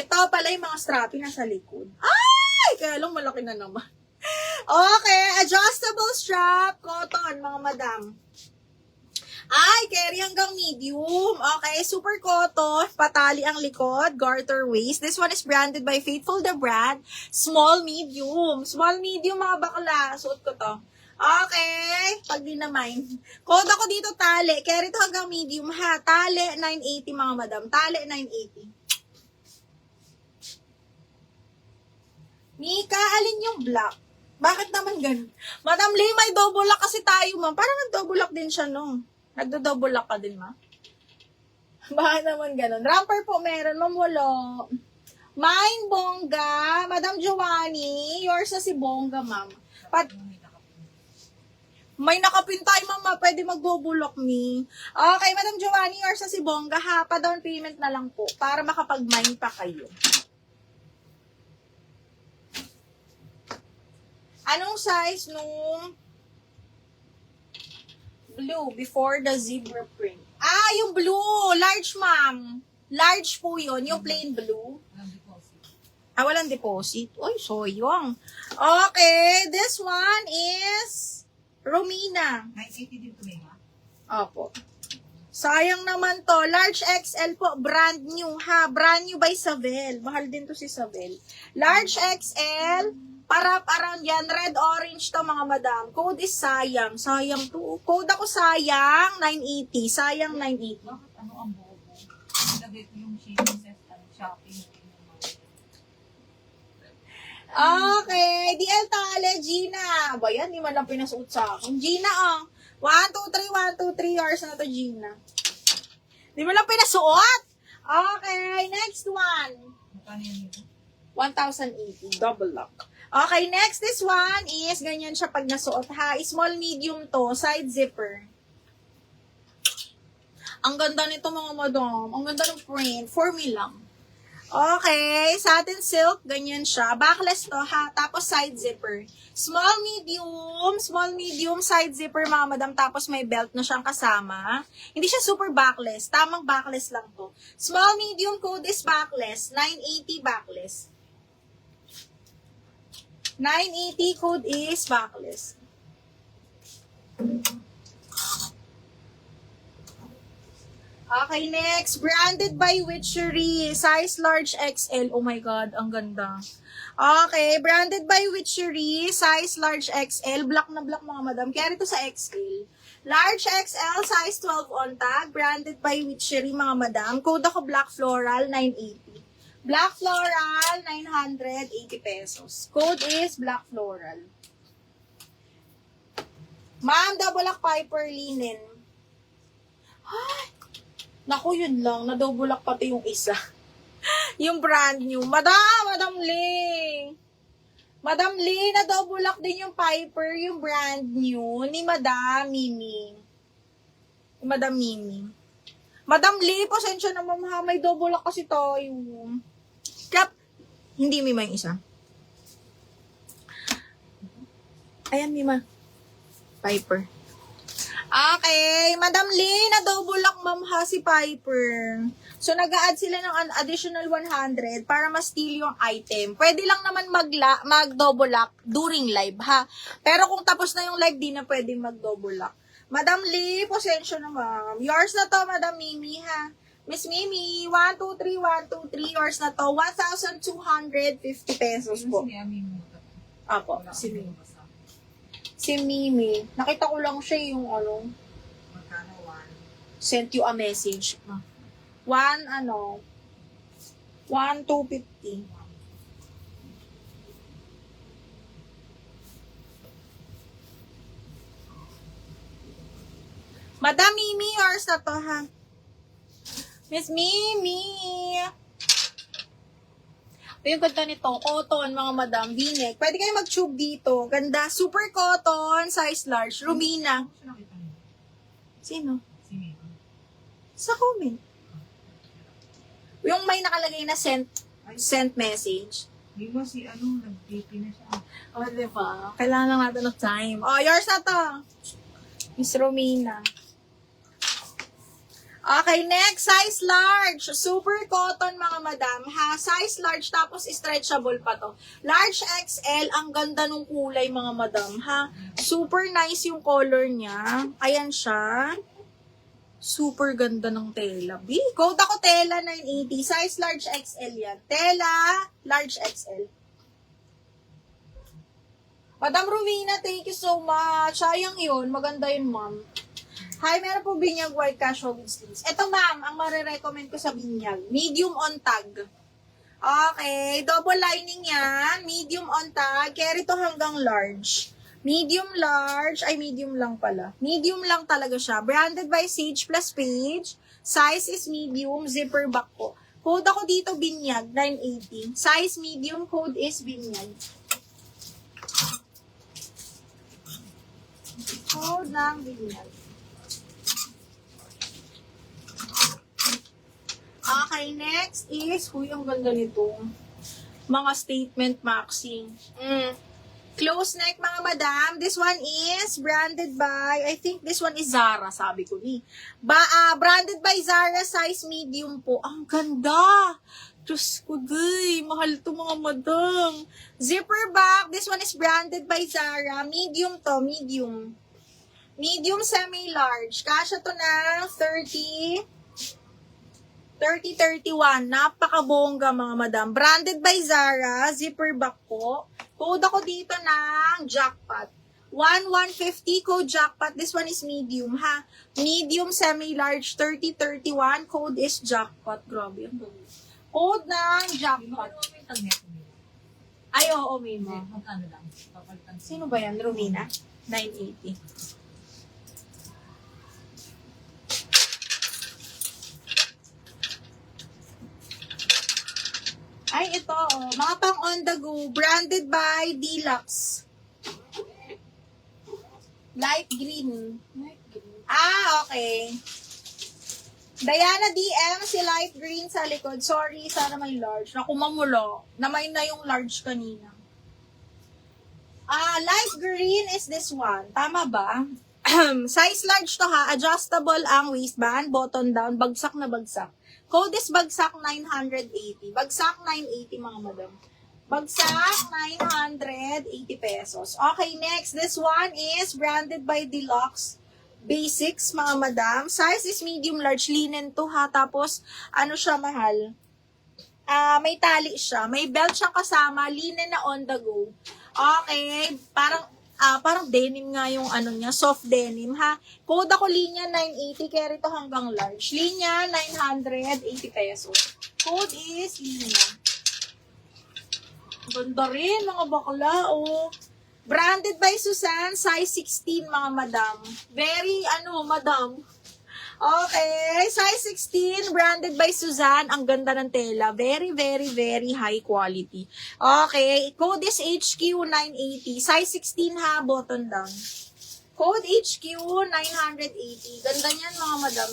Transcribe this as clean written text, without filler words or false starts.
Ito pala yung mga strappy nasa likod. Ay! Kaya lang malaki na naman. Okay, adjustable strap, cotton, mga madam. Ay, carry hanggang medium. Okay, super cotton, patali ang likod, garter waist. This one is branded by Faithful the Brand. Small, medium. Small, medium, mga bakla. Suot ko to. Okay, pag di na mind. Code ako dito, tali. Carry to hanggang medium, ha. Tali, 980, mga madam. Tali, 980. Mika, alin yung black? Bakit naman ganun? Madam Lee, may double lock kasi tayo, ma'am. Parang nag-double lock din siya, no? Nagdo-double lock ka din, ma? Bakit naman ganun? Ramper po meron, ma'am, wala. Mine, Bongga. Madam Giovanni, yours na si Bongga, ma'am. May nakapintay, ma'am, pwede mag-double lock me. Okay, Madam Giovanni, yours na si Bongga, ha? Pa-down payment na lang po para makapag-mine pa kayo. Anong size nung blue before the zebra print? Ah, yung blue. Large, ma'am. Large po yun. Yung plain blue. Ah, walang deposit. Uy, soyong. Okay, this one is Romina. 980 din ito, Mema. Opo. Sayang naman to. Large XL po. Brand new, ha? Brand new by Savel. Mahal din to si Savel. Large XL. Para around yan, red orange to mga madam. Code is sayang. Sayang to. Code ako sayang, 980. Sayang 980. Bakit ano ang bobo? Nilagay ko yung shipping set at shopping. Okay. DL Tale, Gina. Ba yan? Di man lang pinasuot sa akin. Gina, 1, 2, 3, 1, 2, 3 hours na to, Gina. Di mo lang pinasuot. Okay. Next one. Magkano yan dito? 1,080. Double lock. Okay, next, this one is, ganyan siya pag nasuot, ha? Small, medium to, side zipper. Ang ganda nito, mga madam. Ang ganda ng print. For me lang. Okay, satin silk, ganyan siya. Backless to, ha? Tapos side zipper. Small, medium, side zipper, mga madam. Tapos may belt na siyang kasama. Hindi siya super backless. Tamang backless lang to. Small, medium, code is backless. 980 backless. 980 code is backless. Okay, next. Branded by Witchery. Size large XL. Oh my God, ang ganda. Okay, branded by Witchery. Size large XL. Black na black, mga madam. Carry to sa XL. Large XL, size 12 on tag. Branded by Witchery, mga madam. Code ako Black Floral, 980. Black Floral, 980 pesos. Code is Black Floral. Ma'am, double lock Piper linen. Ay, naku, yun lang. Na-double lock pati yung isa. Yung brand new. Madam Lee. Madam Lee, na-double lock din yung Piper, yung brand new ni Madam Mimi. Madam Mimi. Madam Lee, pasensya na, ma'am, ha. May double lock kasi tayo. Kap, hindi Mima yung isa. Ayan, Mima. Piper. Okay, Madam Lee, na double lock, ma'am, ha, si Piper. So, nag-a-add sila ng additional 100 para ma-steal yung item. Pwede lang naman mag-double lock during live, ha. Pero kung tapos na yung live, di na pwede mag-double lock. Madam Lee, pasensya na, ma'am. Yours na to, Madam Mimi, ha. Miss Mimi, 1, 2, 3, 1, 2, 3. Yours na to, 1,250 pesos po. Si Ami mo. Apo, si Mimi. Si Mimi. Nakita ko lang siya yung Magkano 1? sent you a message. 1,250. Madam Mimi, yours na to, ha? Miss Mimi. Ito yung ganda nito. Cotton, mga madam. V-neck. Pwede kayo mag-tube dito. Ganda. Super cotton. Size large. Romina. Saan nakita niyo? Sino? Si Mema. Sa comment. Yung may nakalagay na sent message. Di ba si nag-DP na siya? Oh, diba? Kailangan lang natin ng time. Oh, yours na to. Miss Romina. Okay, next, size large. Super cotton, mga madam, ha? Size large, tapos stretchable pa to. Large XL, ang ganda nung kulay, mga madam, ha? Super nice yung color niya. Ayan siya. Super ganda ng tela. B, code ako tela 980. Size large XL yan. Tela, large XL. Madam Romina, thank you so much. Sayang yun. Maganda yun, ma'am. Hi, meron po binyag white casual with sleeves. Ito, ma'am, ang marirecommend ko sa binyag. Medium on tag. Okay, double lining yan. Medium on tag. Carry to hanggang large. Medium large. Ay, medium lang pala. Medium lang talaga siya. Branded by Sage Plus Page. Size is medium. Zipper back po. Code ako dito, binyag, 980. Size medium, code is binyag. Code ng binyag. Okay, next is, ang ganda nito. Mga statement maxing. Close neck, mga madam. This one is branded by, I think this one is Zara, sabi ko ni. Branded by Zara, size medium po. Ang ganda! Diyos ko, day. Mahal to, mga madam. Zipper back. This one is branded by Zara. Medium to, medium. Medium semi-large. Kasya to ng 30-31. Napakabongga, mga madam. Branded by Zara. Zipper back po. Code ako dito ng jackpot. 150 code jackpot. This one is medium, ha? Medium semi-large 30-31. Code is jackpot. Grabe. Code ng jackpot. Ay, oo, may mo. Magkano lang? Papalitan. Sino ba yan? Romina? 980. Ay, ito, oh. Mga pang on the go. Branded by Deluxe. Light green. Ah, okay. Diana DM, si light green sa likod. Sorry, sana may large. Naku, mamulo. Namay na yung large kanina. Light green is this one. Tama ba? Size large to, ha. Adjustable ang waistband. Button down. Bagsak na bagsak. Code is bagsak 980. Bagsak 980, mga madam. Bagsak 980 pesos. Okay, next. This one is branded by Deluxe Basics, mga madam. Size is medium large. Linen to, ha. Tapos, ano siya, mahal? May tali siya. May belt siyang kasama. Linen na on the go. Okay. Parang denim nga yung ano niya, soft denim, ha. Code ako linya 980, carry to hanggang large. Linya 980 pesos. Code is linya. Ganda rin, mga bakla, oh. Branded by Susan, size 16, mga madam. Very, madam. Okay, size 16, branded by Suzanne. Ang ganda ng tela. Very, very, very high quality. Okay, code is HQ 980. Size 16, ha, button down. Code HQ 980. Ganda niyan, mga madam.